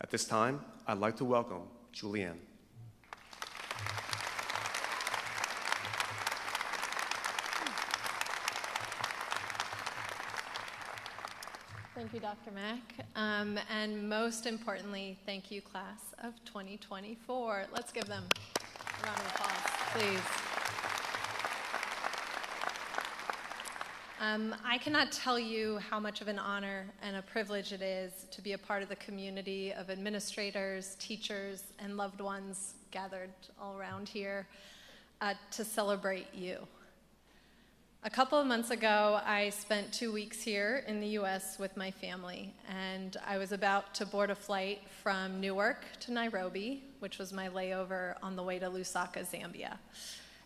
At this time, I'd like to welcome Julianne. Thank you, Dr. Mack. And most importantly, thank you, class of 2024. Let's give them a round of applause, please. I cannot tell you how much of an honor and a privilege it is to be a part of the community of administrators, teachers, and loved ones gathered all around here to celebrate you. A couple of months ago, I spent 2 weeks here in the US with my family, and I was about to board a flight from Newark to Nairobi, which was my layover on the way to Lusaka, Zambia.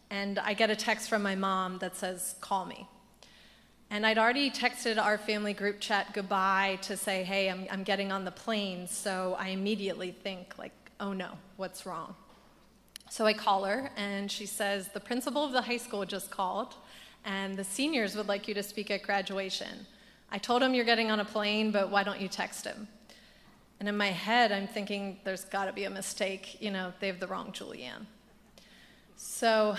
And I get a text from my mom that says, "Call me." And I'd already texted our family group chat goodbye to say, hey, I'm getting on the plane, so I immediately think, like, oh no, what's wrong? So I call her, and she says, the principal of the high school just called, and the seniors would like you to speak at graduation. I told him you're getting on a plane, but why don't you text him? And in my head, I'm thinking, there's gotta be a mistake. You know, they have the wrong Julianne. So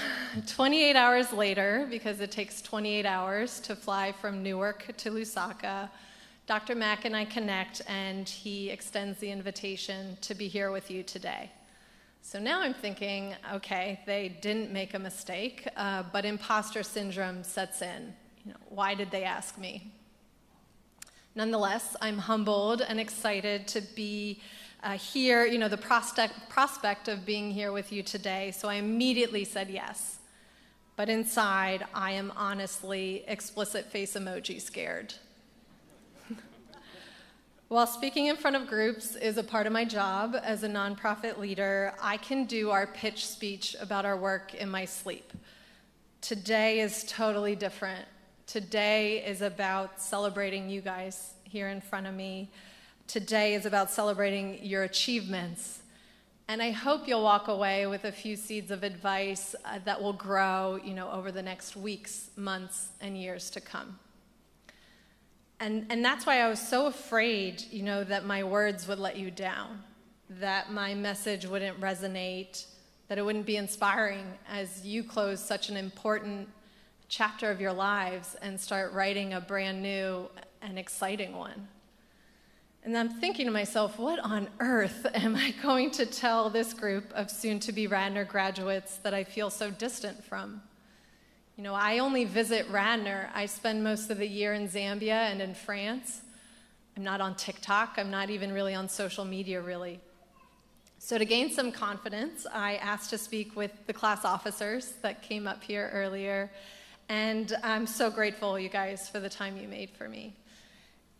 28 hours later, because it takes 28 hours to fly from Newark to Lusaka, Dr. Mack and I connect, and he extends the invitation to be here with you today. So now I'm thinking, okay, they didn't make a mistake, but imposter syndrome sets in. You know, why did they ask me? Nonetheless, I'm humbled and excited to be here, you know, the prospect of being here with you today, so I immediately said yes. But inside, I am honestly explicit face emoji scared. While speaking in front of groups is a part of my job as a nonprofit leader, I can do our pitch speech about our work in my sleep. Today is totally different. Today is about celebrating you guys here in front of me. Today is about celebrating your achievements. And I hope you'll walk away with a few seeds of advice that will grow, you know, over the next weeks, months, and years to come. And that's why I was so afraid, you know, that my words would let you down, that my message wouldn't resonate, that it wouldn't be inspiring as you close such an important chapter of your lives and start writing a brand new and exciting one. And I'm thinking to myself, what on earth am I going to tell this group of soon-to-be Radnor graduates that I feel so distant from? You know, I only visit Radnor. I spend most of the year in Zambia and in France. I'm not on TikTok. I'm not even really on social media, really. So to gain some confidence, I asked to speak with the class officers that came up here earlier. And I'm so grateful, you guys, for the time you made for me.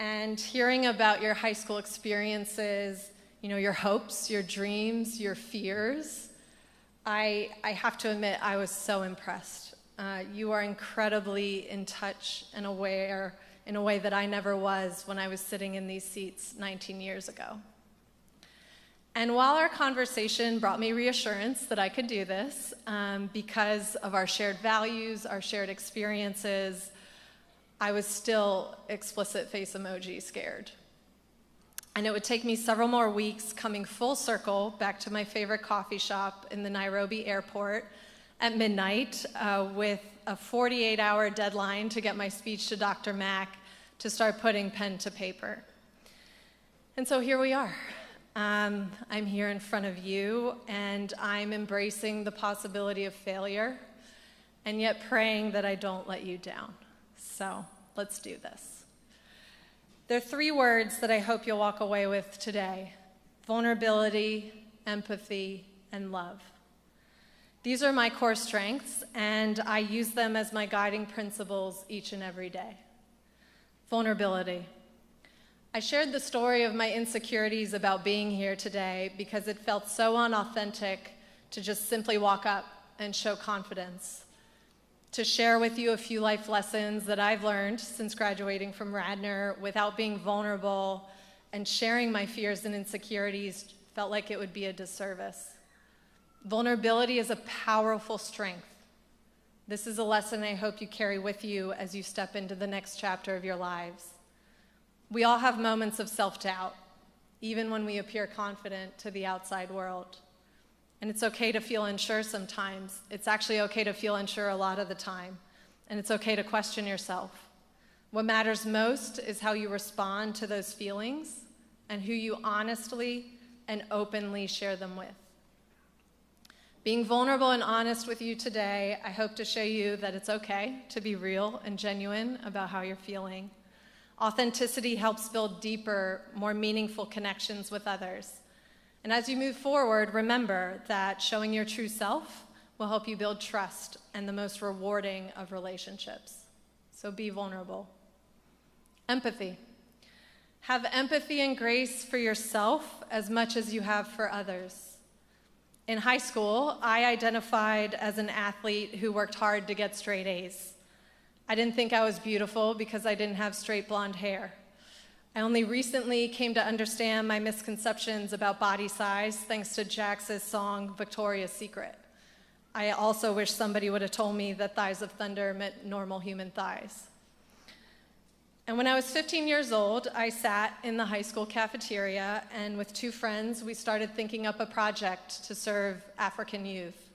And hearing about your high school experiences, you know, your hopes, your dreams, your fears, I have to admit I was so impressed. You are incredibly in touch and aware in a way that I never was when I was sitting in these seats 19 years ago. And while our conversation brought me reassurance that I could do this, because of our shared values, our shared experiences, I was still explicit face emoji scared. And it would take me several more weeks coming full circle back to my favorite coffee shop in the Nairobi airport at midnight with a 48-hour deadline to get my speech to Dr. Mack to start putting pen to paper. And so here we are. I'm here in front of you, and I'm embracing the possibility of failure, and yet praying that I don't let you down. So let's do this. There are 3 words that I hope you'll walk away with today: vulnerability, empathy, and love. These are my core strengths, and I use them as my guiding principles each and every day. Vulnerability. I shared the story of my insecurities about being here today because it felt so unauthentic to just simply walk up and show confidence. To share with you a few life lessons that I've learned since graduating from Radnor without being vulnerable and sharing my fears and insecurities felt like it would be a disservice. Vulnerability is a powerful strength. This is a lesson I hope you carry with you as you step into the next chapter of your lives. We all have moments of self-doubt. even when we appear confident to the outside world. And it's okay to feel unsure sometimes. It's actually okay to feel unsure a lot of the time. And it's okay to question yourself. What matters most is how you respond to those feelings and who you honestly and openly share them with. Being vulnerable and honest with you today, I hope to show you that it's okay to be real and genuine about how you're feeling. Authenticity helps build deeper, more meaningful connections with others. And as you move forward, remember that showing your true self will help you build trust and the most rewarding of relationships. So be vulnerable. Empathy. Have empathy and grace for yourself as much as you have for others. In high school, I identified as an athlete who worked hard to get straight A's. I didn't think I was beautiful because I didn't have straight blonde hair. I only recently came to understand my misconceptions about body size thanks to Jax's song, Victoria's Secret. I also wish somebody would have told me that thighs of thunder meant normal human thighs. And when I was 15 years old, I sat in the high school cafeteria, and with two friends, we started thinking up a project to serve African youth.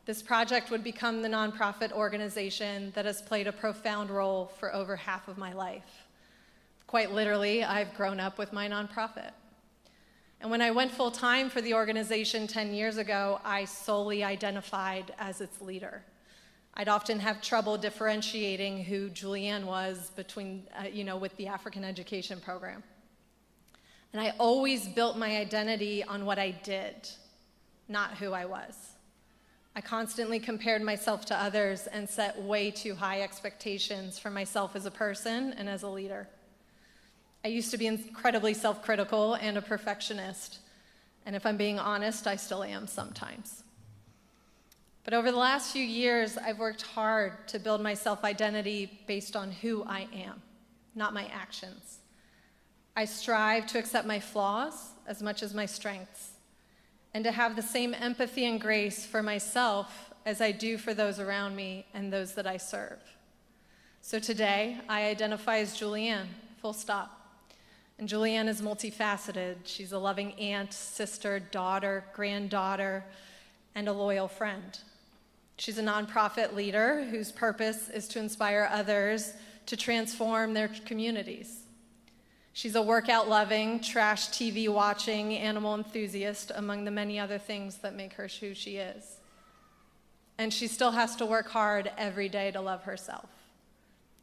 This project would become the nonprofit organization that has played a profound role for over half of my life. Quite literally, I've grown up with my nonprofit. And when I went full-time for the organization 10 years ago, I solely identified as its leader. I'd often have trouble differentiating who Julianne was with the African education program. And I always built my identity on what I did, not who I was. I constantly compared myself to others and set way too high expectations for myself as a person and as a leader. I used to be incredibly self-critical and a perfectionist. And if I'm being honest, I still am sometimes. But over the last few years, I've worked hard to build my self-identity based on who I am, not my actions. I strive to accept my flaws as much as my strengths, and to have the same empathy and grace for myself as I do for those around me and those that I serve. So today, I identify as Julianne, full stop. And Julianne is multifaceted. She's a loving aunt, sister, daughter, granddaughter, and a loyal friend. She's a nonprofit leader whose purpose is to inspire others to transform their communities. She's a workout-loving, trash TV-watching animal enthusiast, among the many other things that make her who she is. And she still has to work hard every day to love herself.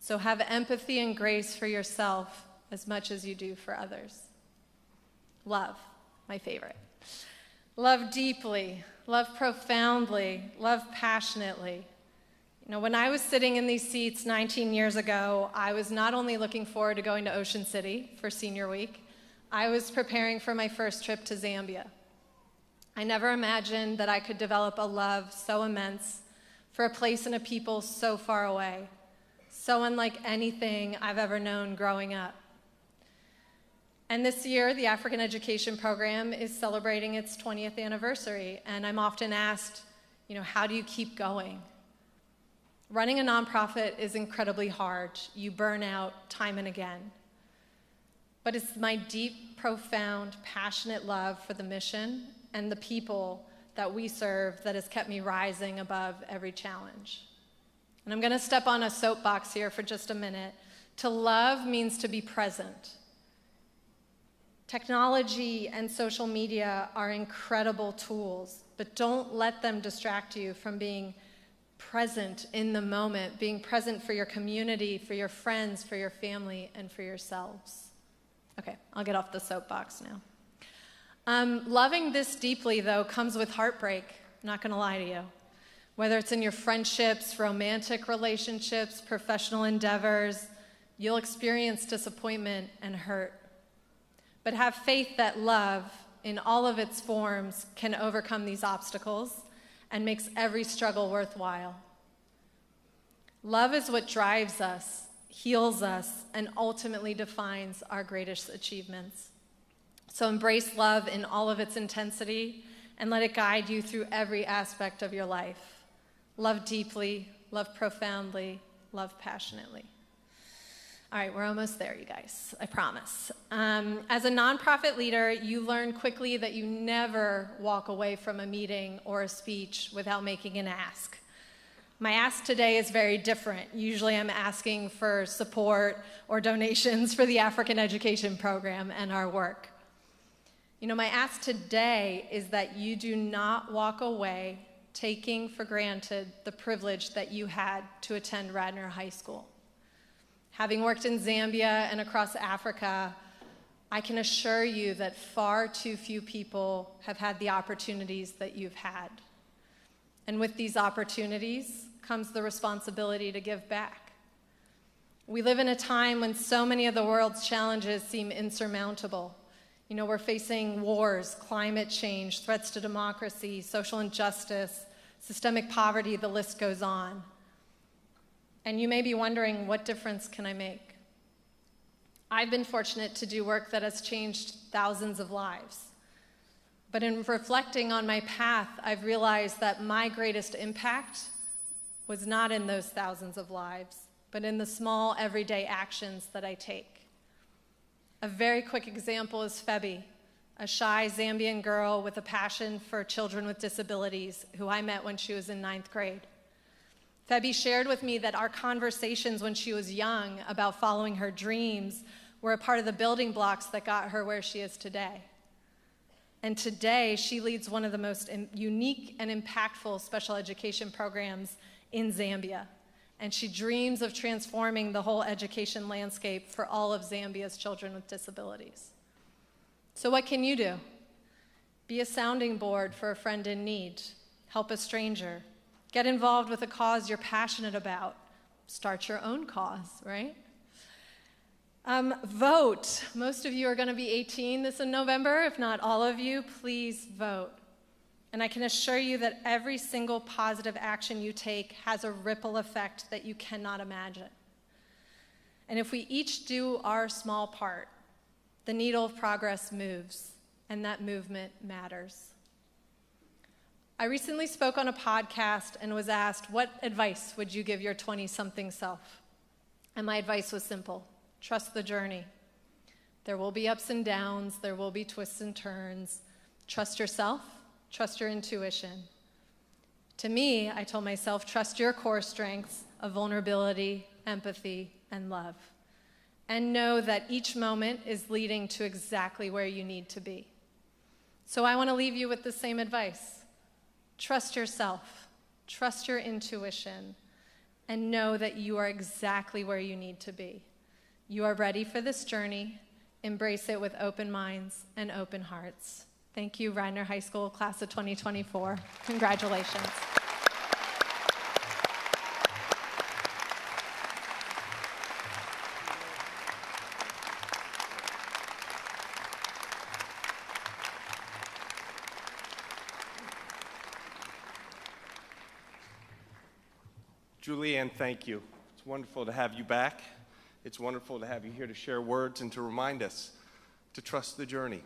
So have empathy and grace for yourself as much as you do for others. Love, my favorite. Love deeply, love profoundly, love passionately. When I was sitting in these seats 19 years ago, I was not only looking forward to going to Ocean City for senior week, I was preparing for my first trip to Zambia. I never imagined that I could develop a love so immense for a place and a people so far away, so unlike anything I've ever known growing up. And this year, the African Education Program is celebrating its 20th anniversary, and I'm often asked, how do you keep going? Running a nonprofit is incredibly hard. You burn out time and again. But it's my deep, profound, passionate love for the mission and the people that we serve that has kept me rising above every challenge. And I'm going to step on a soapbox here for just a minute. To love means to be present. Technology and social media are incredible tools, but don't let them distract you from being present in the moment, being present for your community, for your friends, for your family, and for yourselves. Okay, I'll get off the soapbox now. Loving this deeply, though, comes with heartbreak, I'm not going to lie to you. Whether it's in your friendships, romantic relationships, professional endeavors, you'll experience disappointment and hurt. But have faith that love, in all of its forms, can overcome these obstacles and makes every struggle worthwhile. Love is what drives us, heals us, and ultimately defines our greatest achievements. So embrace love in all of its intensity and let it guide you through every aspect of your life. Love deeply, love profoundly, love passionately. All right, we're almost there, you guys, I promise. As a nonprofit leader, you learn quickly that you never walk away from a meeting or a speech without making an ask. My ask today is very different. Usually I'm asking for support or donations for the African Education Program and our work. You know, my ask today is that you do not walk away taking for granted the privilege that you had to attend Radnor High School. Having worked in Zambia and across Africa, I can assure you that far too few people have had the opportunities that you've had. And with these opportunities comes the responsibility to give back. We live in a time when so many of the world's challenges seem insurmountable. You know, we're facing wars, climate change, threats to democracy, social injustice, systemic poverty, the list goes on. And you may be wondering, what difference can I make? I've been fortunate to do work that has changed thousands of lives. But in reflecting on my path, I've realized that my greatest impact was not in those thousands of lives, but in the small, everyday actions that I take. A very quick example is Febi, a shy Zambian girl with a passion for children with disabilities who I met when she was in 9th grade. Febi shared with me that our conversations when she was young about following her dreams were a part of the building blocks that got her where she is today. And today, she leads one of the most unique and impactful special education programs in Zambia. And she dreams of transforming the whole education landscape for all of Zambia's children with disabilities. So what can you do? Be a sounding board for a friend in need. Help a stranger. Get involved with a cause you're passionate about. Start your own cause, right? Vote. Most of you are going to be 18 this in November. If not all of you, please vote. And I can assure you that every single positive action you take has a ripple effect that you cannot imagine. And if we each do our small part, the needle of progress moves, and that movement matters. I recently spoke on a podcast and was asked, what advice would you give your 20-something self? And my advice was simple: trust the journey. There will be ups and downs, there will be twists and turns. Trust yourself. Trust your intuition. To me, I told myself, trust your core strengths of vulnerability, empathy, and love. And know that each moment is leading to exactly where you need to be. So I want to leave you with the same advice. Trust yourself, trust your intuition, and know that you are exactly where you need to be. You are ready for this journey. Embrace it with open minds and open hearts. Thank you, Radnor High School, class of 2024. Congratulations. Julianne, thank you. It's wonderful to have you back. It's wonderful to have you here to share words and to remind us to trust the journey.